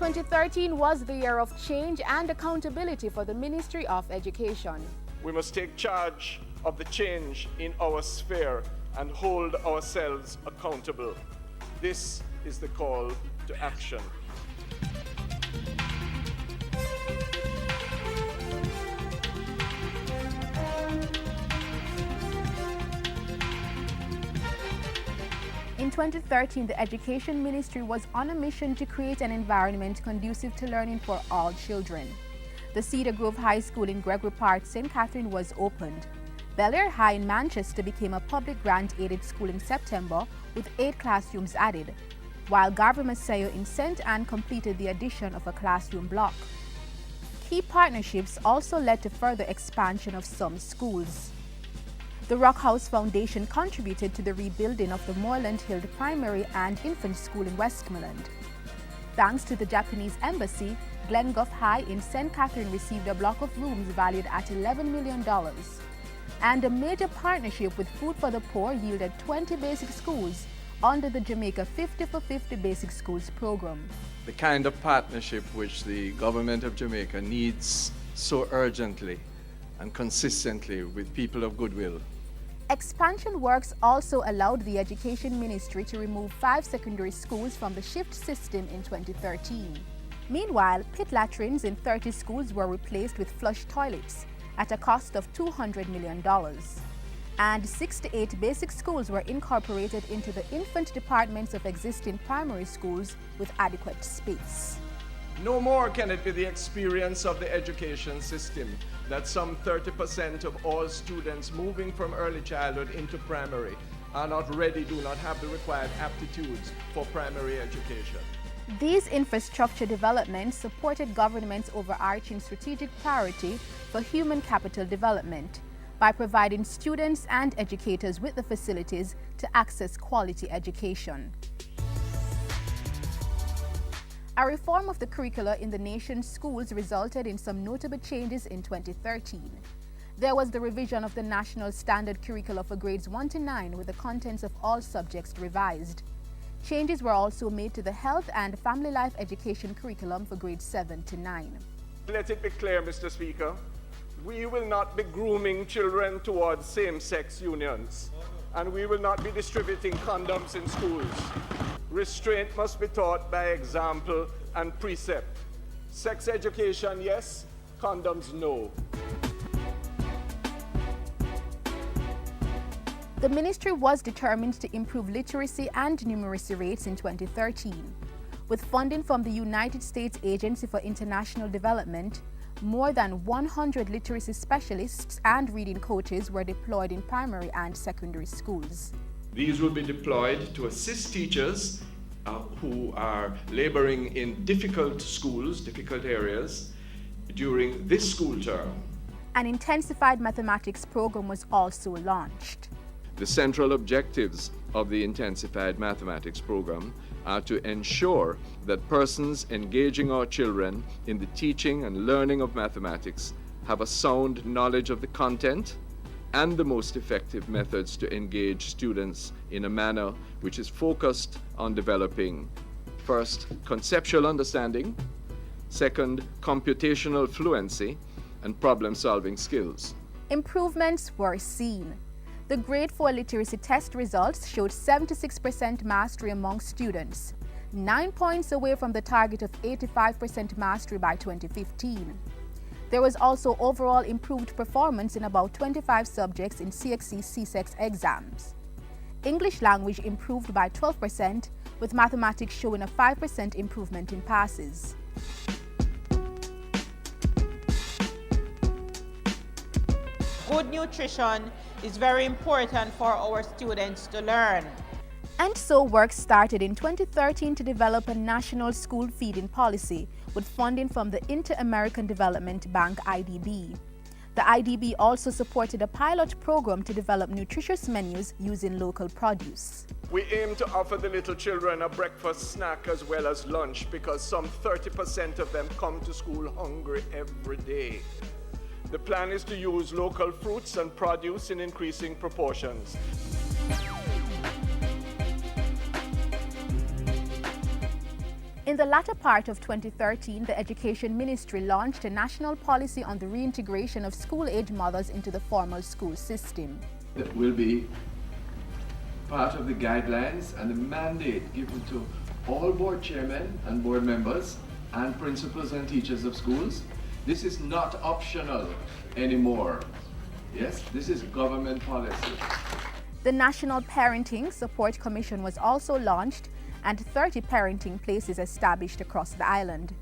2013 was the year of change and accountability for the Ministry of Education. We must take charge of the change in our sphere and hold ourselves accountable. This is the call to action. In 2013, the Education Ministry was on a mission to create an environment conducive to learning for all children. The Cedar Grove High School in Gregory Park, St. Catherine was opened. Belleair High in Manchester became a public grant-aided school in September with 8 classrooms added, while Garva-Maceo in St. Anne completed the addition of a classroom block. Key partnerships also led to further expansion of some schools. The Rock House Foundation contributed to the rebuilding of the Moreland Hill Primary and Infant School in Westmoreland. Thanks to the Japanese Embassy, Glengough High in St. Catherine received a block of rooms valued at $11 million. And a major partnership with Food for the Poor yielded 20 basic schools under the Jamaica 50 for 50 Basic Schools program. The kind of partnership which the government of Jamaica needs so urgently and consistently with people of goodwill. Expansion works also allowed the Education Ministry to remove 5 secondary schools from the shift system in 2013. Meanwhile, pit latrines in 30 schools were replaced with flush toilets at a cost of $200 million. And 68 basic schools were incorporated into the infant departments of existing primary schools with adequate space. No more can it be the experience of the education system that some 30% of all students moving from early childhood into primary are not ready, do not have the required aptitudes for primary education. These infrastructure developments supported government's overarching strategic priority for human capital development by providing students and educators with the facilities to access quality education. A reform of the curricula in the nation's schools resulted in some notable changes in 2013. There was the revision of the National Standard Curricula for grades 1 to 9 with the contents of all subjects revised. Changes were also made to the Health and Family Life Education curriculum for grades 7 to 9. Let it be clear, Mr. Speaker, we will not be grooming children towards same-sex unions, and we will not be distributing condoms in schools. Restraint must be taught by example and precept. Sex education, yes. Condoms, no. The ministry was determined to improve literacy and numeracy rates in 2013. With funding from the United States Agency for International Development, more than 100 literacy specialists and reading coaches were deployed in primary and secondary schools. These will be deployed to assist teachers who are laboring in difficult schools, difficult areas, during this school term. An intensified mathematics program was also launched. The central objectives of the intensified mathematics program are to ensure that persons engaging our children in the teaching and learning of mathematics have a sound knowledge of the content and the most effective methods to engage students in a manner which is focused on developing, first, conceptual understanding, second, computational fluency, and problem-solving skills. Improvements were seen. The Grade 4 literacy test results showed 76% mastery among students, 9 points away from the target of 85% mastery by 2015. There was also overall improved performance in about 25 subjects in CXC-CSEX exams. English language improved by 12%, with mathematics showing a 5% improvement in passes. Good nutrition is very important for our students to learn. And so work started in 2013 to develop a national school feeding policy with funding from the Inter-American Development Bank, IDB. The IDB also supported a pilot program to develop nutritious menus using local produce. We aim to offer the little children a breakfast snack as well as lunch because some 30% of them come to school hungry every day. The plan is to use local fruits and produce in increasing proportions. In the latter part of 2013, the Education Ministry launched a national policy on the reintegration of school-age mothers into the formal school system. That will be part of the guidelines and the mandate given to all board chairmen and board members and principals and teachers of schools. This is not optional anymore. Yes, this is government policy. The National Parenting Support Commission was also launched and 30 parenting places established across the island.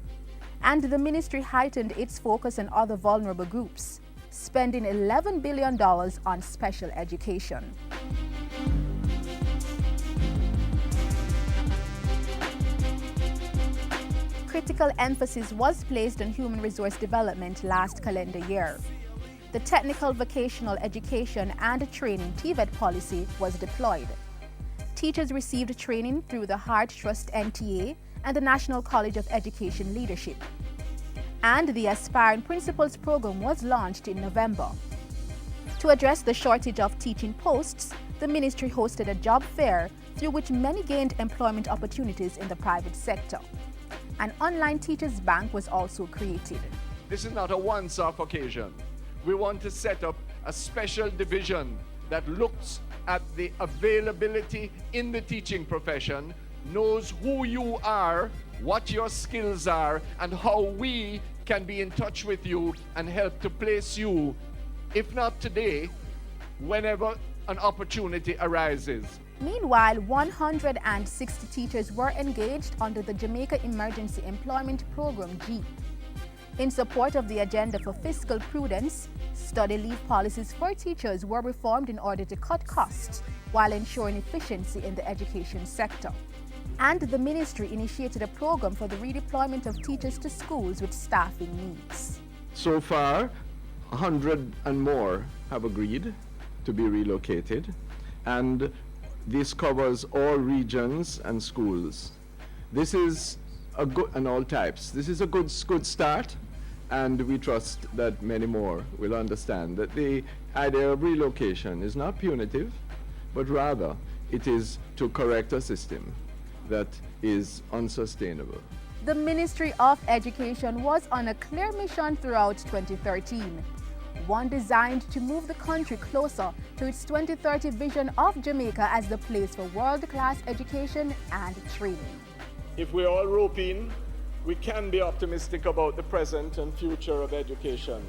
And the ministry heightened its focus on other vulnerable groups, spending $11 billion on special education. Critical emphasis was placed on human resource development last calendar year. The Technical Vocational Education and Training TVET policy was deployed. Teachers received training through the Heart Trust NTA and the National College of Education Leadership. And the Aspiring Principals program was launched in November. To address the shortage of teaching posts, the ministry hosted a job fair through which many gained employment opportunities in the private sector. An online teachers bank was also created. This is not a once-off occasion. We want to set up a special division that looks at the availability in the teaching profession, knows who you are, what your skills are, and how we can be in touch with you and help to place you, if not today, whenever an opportunity arises. Meanwhile, 160 teachers were engaged under the Jamaica Emergency Employment Program, GEEP. In support of the agenda for fiscal prudence, study leave policies for teachers were reformed in order to cut costs while ensuring efficiency in the education sector. And the ministry initiated a program for the redeployment of teachers to schools with staffing needs. So far, 100 and more have agreed to be relocated, and this covers all regions and schools. This is a good, and all types. This is a good start, and we trust that many more will understand that the idea of relocation is not punitive, but rather it is to correct a system that is unsustainable. The Ministry of Education was on a clear mission throughout 2013, one designed to move the country closer to its 2030 vision of Jamaica as the place for world-class education and training. If we all rope in, we can be optimistic about the present and future of education.